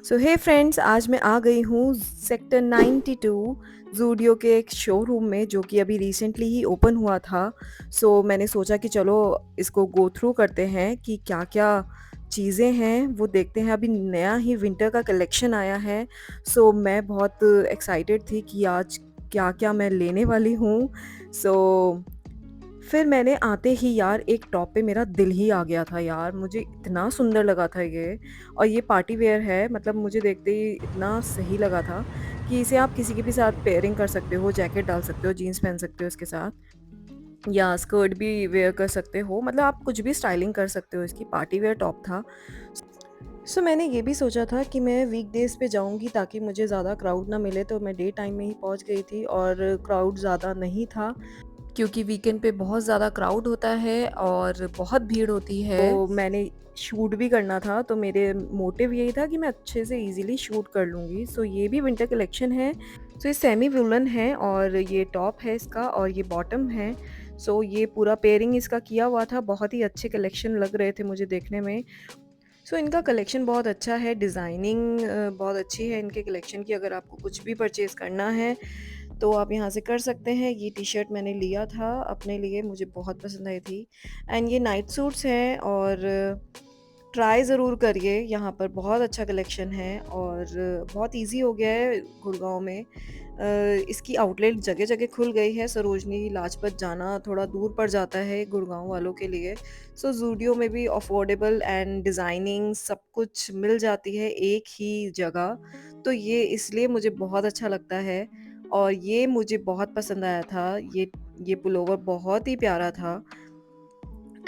सो हे friends, आज मैं आ गई हूँ सेक्टर 92 ज़ूडियो के एक शोरूम में जो कि अभी रिसेंटली ही ओपन हुआ था। सो मैंने सोचा कि चलो इसको गो थ्रू करते हैं कि क्या-क्या चीज़ें हैं वो देखते हैं। अभी नया ही विंटर का कलेक्शन आया है। सो मैं बहुत एक्साइटेड थी कि आज क्या-क्या मैं लेने वाली हूँ। सो फिर मैंने आते ही यार एक टॉप पे मेरा दिल ही आ गया था यार, मुझे इतना सुंदर लगा था ये। और ये पार्टी वियर है, मतलब मुझे देखते ही इतना सही लगा था कि इसे आप किसी के भी साथ पेयरिंग कर सकते हो, जैकेट डाल सकते हो, जीन्स पहन सकते हो इसके साथ या स्कर्ट भी वेयर कर सकते हो, मतलब आप कुछ भी स्टाइलिंग कर सकते हो। इसकी पार्टी वियर टॉप था। सो मैंने ये भी सोचा था कि मैं वीकडेज़ पे जाऊँगी ताकि मुझे ज़्यादा क्राउड ना मिले, तो मैं डे टाइम में ही पहुँच गई थी और क्राउड ज़्यादा नहीं था। क्योंकि वीकेंड पे बहुत ज़्यादा क्राउड होता है और बहुत भीड़ होती है। तो मैंने शूट भी करना था, तो मेरे मोटिव यही था कि मैं अच्छे से ईज़िली शूट कर लूँगी। सो ये भी विंटर कलेक्शन है। सो ये सेमी वूलन है और ये टॉप है इसका और ये बॉटम है। सो ये पूरा पेयरिंग इसका किया हुआ था, बहुत ही अच्छे कलेक्शन लग रहे थे मुझे देखने में। सो इनका कलेक्शन बहुत अच्छा है, डिज़ाइनिंग बहुत अच्छी है इनके कलेक्शन की। अगर आपको कुछ भी परचेज़ करना है तो आप यहाँ से कर सकते हैं। ये टी-शर्ट मैंने लिया था अपने लिए, मुझे बहुत पसंद आई थी। एंड ये नाइट सूट्स हैं और ट्राई ज़रूर करिए, यहाँ पर बहुत अच्छा कलेक्शन है और बहुत ईज़ी हो गया है गुड़गाँव में। इसकी आउटलेट जगह-जगह खुल गई है, सरोजनी, लाजपत जाना थोड़ा दूर पड़ जाता है गुड़गाँव वालों के लिए। सो ज़ूडियो में भी अफोर्डेबल एंड डिज़ाइनिंग सब कुछ मिल जाती है एक ही जगह, तो ये इसलिए मुझे बहुत अच्छा लगता है और ये मुझे बहुत पसंद आया था। ये पुलोवर बहुत ही प्यारा था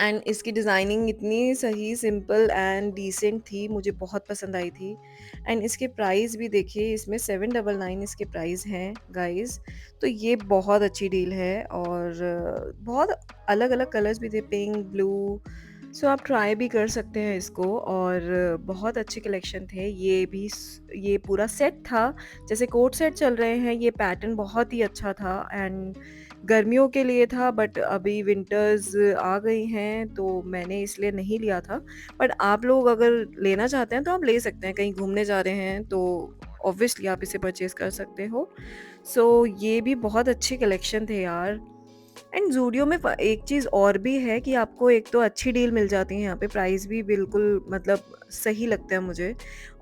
एंड इसकी डिज़ाइनिंग इतनी सही, सिंपल एंड डिसेंट थी, मुझे बहुत पसंद आई थी। एंड इसके प्राइस भी देखिए, इसमें 799 इसके प्राइस हैं गाइज़। तो ये बहुत अच्छी डील है और बहुत अलग-अलग कलर्स भी थे, पिंक, ब्लू। सो आप ट्राई भी कर सकते हैं इसको और बहुत अच्छे कलेक्शन थे। ये पूरा सेट था, जैसे कोट सेट चल रहे हैं, ये पैटर्न बहुत ही अच्छा था एंड गर्मियों के लिए था, बट अभी विंटर्स आ गई हैं तो मैंने इसलिए नहीं लिया था। बट आप लोग अगर लेना चाहते हैं तो आप ले सकते हैं, कहीं घूमने जा रहे हैं तो ऑब्वियसली आप इसे परचेज़ कर सकते हो। सो ये भी बहुत अच्छे कलेक्शन थे यार। एंड ज़ूडियो में फ एक चीज़ और भी है कि आपको एक तो अच्छी डील मिल जाती है यहाँ पे, प्राइस भी बिल्कुल मतलब सही लगता है मुझे।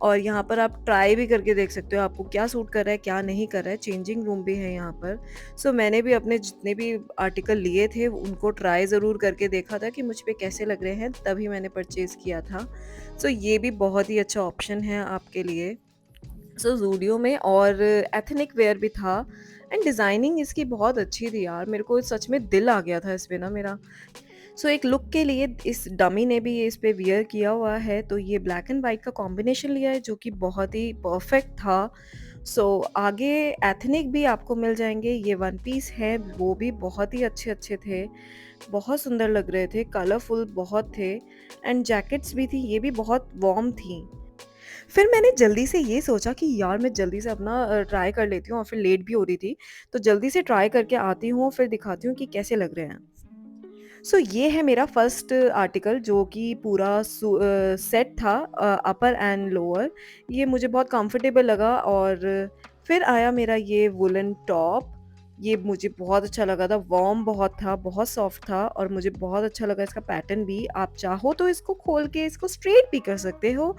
और यहाँ पर आप ट्राई भी करके देख सकते हो, आपको क्या सूट कर रहा है, क्या नहीं कर रहा है, चेंजिंग रूम भी है यहाँ पर। सो मैंने भी अपने जितने भी आर्टिकल लिए थे, उनको ट्राई ज़रूर करके देखा था कि मुझ पे कैसे लग रहे हैं, तभी मैंने परचेज़ किया था। सो ये भी बहुत ही अच्छा ऑप्शन है आपके लिए। सो ज़ूडियो में और एथनिक वेयर भी था एंड डिज़ाइनिंग इसकी बहुत अच्छी थी यार, मेरे को सच में दिल आ गया था इस पे ना मेरा। सो एक लुक के लिए इस डमी ने भी ये इस पे वियर किया हुआ है, तो ये ब्लैक एंड व्हाइट का कॉम्बिनेशन लिया है जो कि बहुत ही परफेक्ट था। सो आगे एथनिक भी आपको मिल जाएँगे, ये वन पीस है, वो भी बहुत ही अच्छे-अच्छे थे, बहुत सुंदर लग रहे थे, कलरफुल बहुत थे एंड जैकेट्स भी थी, ये भी बहुत वार्म थी। फिर मैंने जल्दी से ये सोचा कि यार मैं जल्दी से अपना ट्राई कर लेती हूँ और फिर लेट भी हो रही थी, तो जल्दी से ट्राई करके आती हूँ, फिर दिखाती हूँ कि कैसे लग रहे हैं। सो ये है मेरा फर्स्ट आर्टिकल जो कि पूरा सेट था, अपर एंड लोअर। ये मुझे बहुत कंफर्टेबल लगा और फिर आया मेरा ये वुलन टॉप। ये मुझे बहुत अच्छा लगा था, वार्म बहुत था, बहुत सॉफ्ट था और मुझे बहुत अच्छा लगा इसका पैटर्न भी। आप चाहो तो इसको खोल के इसको स्ट्रेट भी कर सकते हो।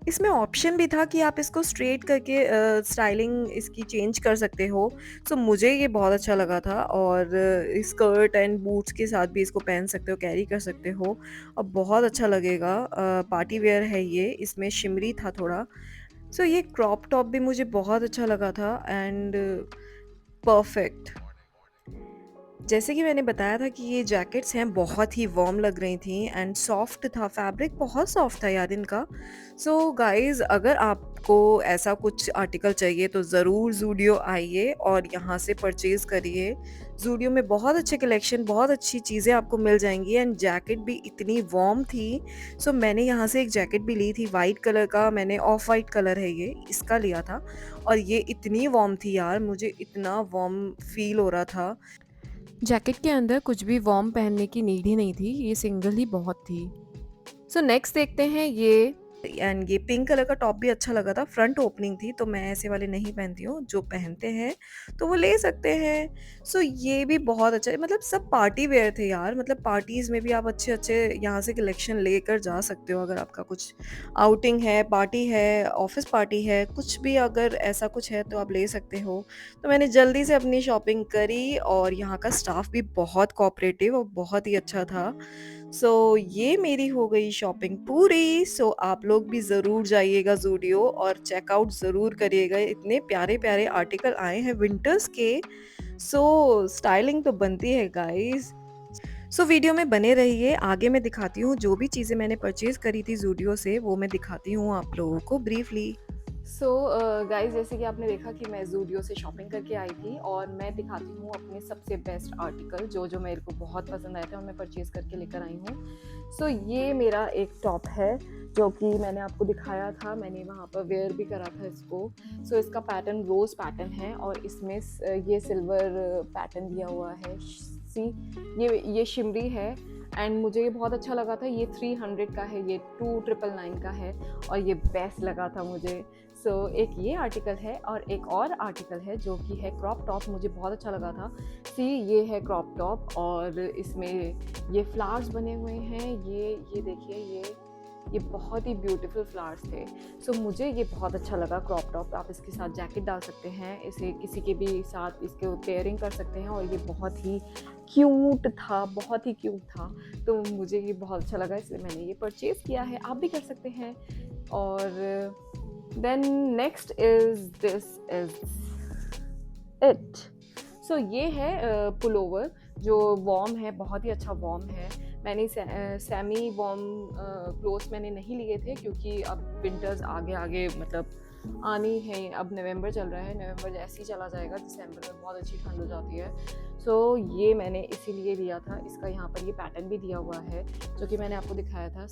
इसमें ऑप्शन भी था कि आप इसको स्ट्रेट करके स्टाइलिंग इसकी चेंज कर सकते हो। सो मुझे ये बहुत अच्छा लगा था और स्कर्ट एंड बूट्स के साथ भी इसको पहन सकते हो, कैरी कर सकते हो और बहुत अच्छा लगेगा। पार्टी वियर है ये, इसमें शिमरी था थोड़ा। सो ये क्रॉप टॉप भी मुझे बहुत अच्छा लगा था एंड परफेक्ट। जैसे कि मैंने बताया था कि ये जैकेट्स हैं, बहुत ही वार्म लग रही थी एंड सॉफ्ट था, फैब्रिक बहुत सॉफ्ट था यार इनका। सो गाइज़, अगर आपको ऐसा कुछ आर्टिकल चाहिए तो ज़रूर ज़ूडियो आइए और यहाँ से परचेज़ करिए। ज़ूडियो में बहुत अच्छे कलेक्शन, बहुत अच्छी चीज़ें आपको मिल जाएँगी एंड जैकेट भी इतनी वार्म थी। सो मैंने यहाँ से एक जैकेट भी ली थी वाइट कलर का, मैंने ऑफ वाइट कलर है ये, इसका लिया था और ये इतनी वार्म थी यार, मुझे इतना वार्म फ़ील हो रहा था। जैकेट के अंदर कुछ भी वार्म पहनने की नीड ही नहीं थी, ये सिंगल ही बहुत थी। सो नेक्स्ट देखते हैं ये एंड ये पिंक कलर का टॉप भी अच्छा लगा था, फ्रंट ओपनिंग थी, तो मैं ऐसे वाले नहीं पहनती हूँ, जो पहनते हैं तो वो ले सकते हैं। सो ये भी बहुत अच्छा है, मतलब सब पार्टी वेयर थे यार, मतलब पार्टीज़ में भी आप अच्छे-अच्छे यहाँ से कलेक्शन लेकर जा सकते हो, अगर आपका कुछ आउटिंग है, पार्टी है, ऑफ़िस पार्टी है, कुछ भी अगर ऐसा कुछ है तो आप ले सकते हो। तो मैंने जल्दी से अपनी शॉपिंग करी और यहाँ का स्टाफ भी बहुत कोऑपरेटिव और बहुत ही अच्छा था। ये मेरी हो गई शॉपिंग पूरी। आप लोग भी ज़रूर जाइएगा ज़ूडियो और चेकआउट ज़रूर करिएगा। इतने प्यारे-प्यारे आर्टिकल आए हैं विंटर्स के। स्टाइलिंग तो बनती है गाइस। वीडियो में बने रहिए, आगे मैं दिखाती हूँ जो भी चीज़ें मैंने परचेज़ करी थी ज़ूडियो से, वो मैं दिखाती हूँ आप लोगों को ब्रीफली। गाइस, जैसे कि आपने देखा कि मैं ज़ूडियो से शॉपिंग करके आई थी और मैं दिखाती हूँ अपने सबसे बेस्ट आर्टिकल जो मेरे को बहुत पसंद आए थे और मैं परचेज़ करके लेकर आई हूँ। ये मेरा एक टॉप है जो कि मैंने आपको दिखाया था, मैंने वहाँ पर वेयर भी करा था इसको। इसका पैटर्न रोज़ पैटर्न है और इसमें ये सिल्वर पैटर्न दिया हुआ है। सी, ये शिमरी है एंड मुझे ये बहुत अच्छा लगा था। ये 300 का है, ये 2999 का है और ये बेस्ट लगा था मुझे। एक ये आर्टिकल है और एक और आर्टिकल है जो कि है क्रॉप टॉप, मुझे बहुत अच्छा लगा था। ये है क्रॉप टॉप और इसमें ये फ्लावर्स बने हुए हैं। ये देखिए, ये बहुत ही ब्यूटीफुल फ्लावर्स थे। मुझे ये बहुत अच्छा लगा क्रॉप टॉप। आप इसके साथ जैकेट डाल सकते हैं, इसे किसी के भी साथ इसके पेयरिंग कर सकते हैं और ये बहुत ही क्यूट था, बहुत ही क्यूट था। तो मुझे ये बहुत अच्छा लगा, इसलिए मैंने ये परचेज़ किया है। आप भी कर सकते हैं। और then next is this is it. ये है पुलोवर जो वार्म है, बहुत ही अच्छा वार्म है। मैंने सेमी वार्म क्लोथ्स मैंने नहीं लिए थे क्योंकि अब विंटर्स आगे मतलब आनी है। अब नवंबर चल रहा है, नवंबर जैसे ही चला जाएगा दिसंबर में बहुत अच्छी ठंड हो जाती है। ये मैंने इसीलिए लिया था। इसका यहाँ पर ये पैटर्न भी दिया हुआ है जो कि मैंने आपको दिखाया था।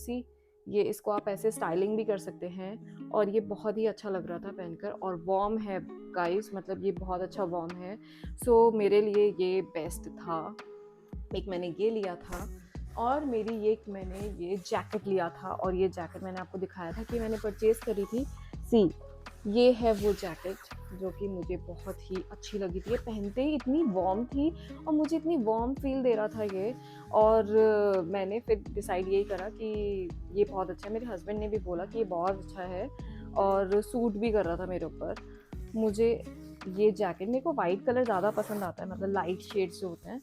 ये इसको आप ऐसे स्टाइलिंग भी कर सकते हैं और ये बहुत ही अच्छा लग रहा था पहनकर और वार्म है गाइस, मतलब ये बहुत अच्छा वार्म है। मेरे लिए ये बेस्ट था। एक मैंने ये लिया था और मैंने ये जैकेट लिया था और ये जैकेट मैंने आपको दिखाया था कि मैंने परचेज़ करी थी। ये है वो जैकेट जो कि मुझे बहुत ही अच्छी लगी थी। ये पहनते ही इतनी वार्म थी और मुझे इतनी वार्म फील दे रहा था ये। और मैंने फिर डिसाइड यही करा कि ये बहुत अच्छा है। मेरे हस्बैंड ने भी बोला कि ये बहुत अच्छा है और सूट भी कर रहा था मेरे ऊपर। मुझे ये जैकेट, मेरे को वाइट कलर ज़्यादा पसंद आता है, मतलब लाइट शेड्स जो होते हैं।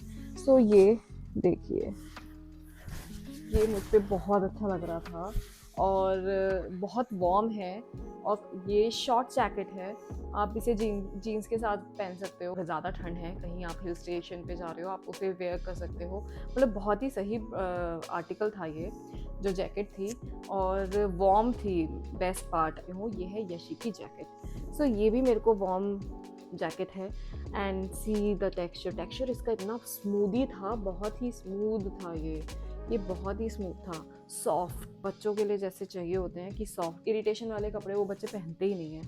ये देखिए, ये मुझ पे बहुत अच्छा लग रहा था और बहुत वार्म है और ये शॉर्ट जैकेट है। आप इसे जीन्स के साथ पहन सकते हो। अगर ज़्यादा ठंड है, कहीं आप हिल स्टेशन पे जा रहे हो, आप उसे वेयर कर सकते हो। मतलब बहुत ही सही आर्टिकल था ये जो जैकेट थी और वार्म थी। बेस्ट पार्ट ये है यशी की जैकेट। ये भी मेरे को वार्म जैकेट है एंड सी द टेक्सचर इसका इतना स्मूदी था, बहुत ही स्मूथ था। ये बहुत ही स्मूथ था, सॉफ्ट, बच्चों के लिए जैसे चाहिए होते हैं कि सॉफ्ट, इरिटेशन वाले कपड़े वो बच्चे पहनते ही नहीं हैं।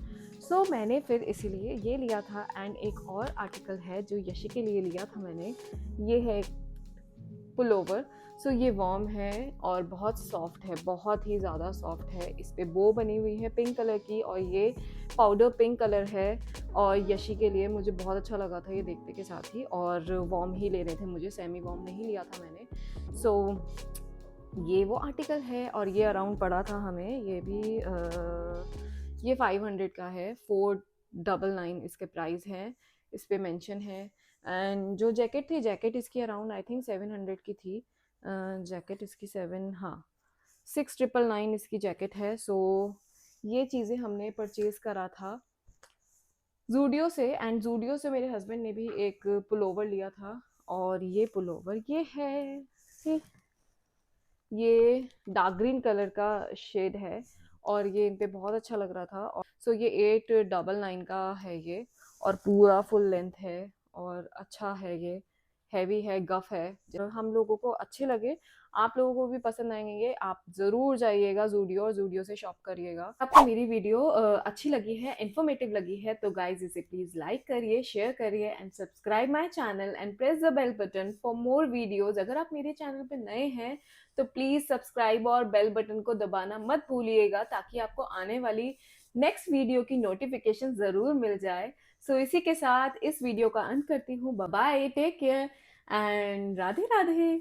मैंने फिर इसीलिए ये लिया था। एंड एक और आर्टिकल है जो यशी के लिए लिया था मैंने, ये है पुलोवर। ये वार्म है और बहुत सॉफ्ट है, बहुत ही ज़्यादा सॉफ्ट है। इस पे बो बनी हुई है पिंक कलर की और ये पाउडर पिंक कलर है और यशी के लिए मुझे बहुत अच्छा लगा था ये देखते के साथ ही। और वार्म ही ले रहे थे मुझे, सेमी वार्म नहीं लिया था मैंने। ये वो आर्टिकल है और ये अराउंड पड़ा था हमें। ये भी ये 500 का है, 499 इसके प्राइस है, इस पे मेंशन है। एंड जो जैकेट थी, जैकेट इसकी अराउंड आई थिंक 700 की थी। जैकेट इसकी 6,999 इसकी जैकेट है। ये चीज़ें हमने परचेज़ करा था ज़ूडियो से। एंड ज़ूडियो से मेरे हस्बैंड ने भी एक पुलोवर लिया था और ये पुलोवर ये है, ये डार्क ग्रीन कलर का शेड है और ये इन पे बहुत अच्छा लग रहा था। और ये 899 का है ये और पूरा फुल लेंथ है और अच्छा है ये। हैवी है, गफ है, जो हम लोगों को अच्छे लगे, आप लोगों को भी पसंद आएंगे, आप ज़रूर जाइएगा ज़ूडियो और ज़ूडियो से शॉप करिएगा। आपको मेरी वीडियो अच्छी लगी है, इन्फॉर्मेटिव लगी है, तो गाइज इसे प्लीज़ लाइक करिए, शेयर करिए and subscribe my channel and press the bell button for more videos. अगर आप मेरे चैनल पे नए हैं तो प्लीज़ सब्सक्राइब और बेल बटन को दबाना मत भूलिएगा, ताकि आपको आने वाली नेक्स्ट वीडियो की नोटिफिकेशन ज़रूर मिल जाए। सो इसी के साथ इस वीडियो का अंत करती हूँ। Bye bye, take care and Radhe Radhe.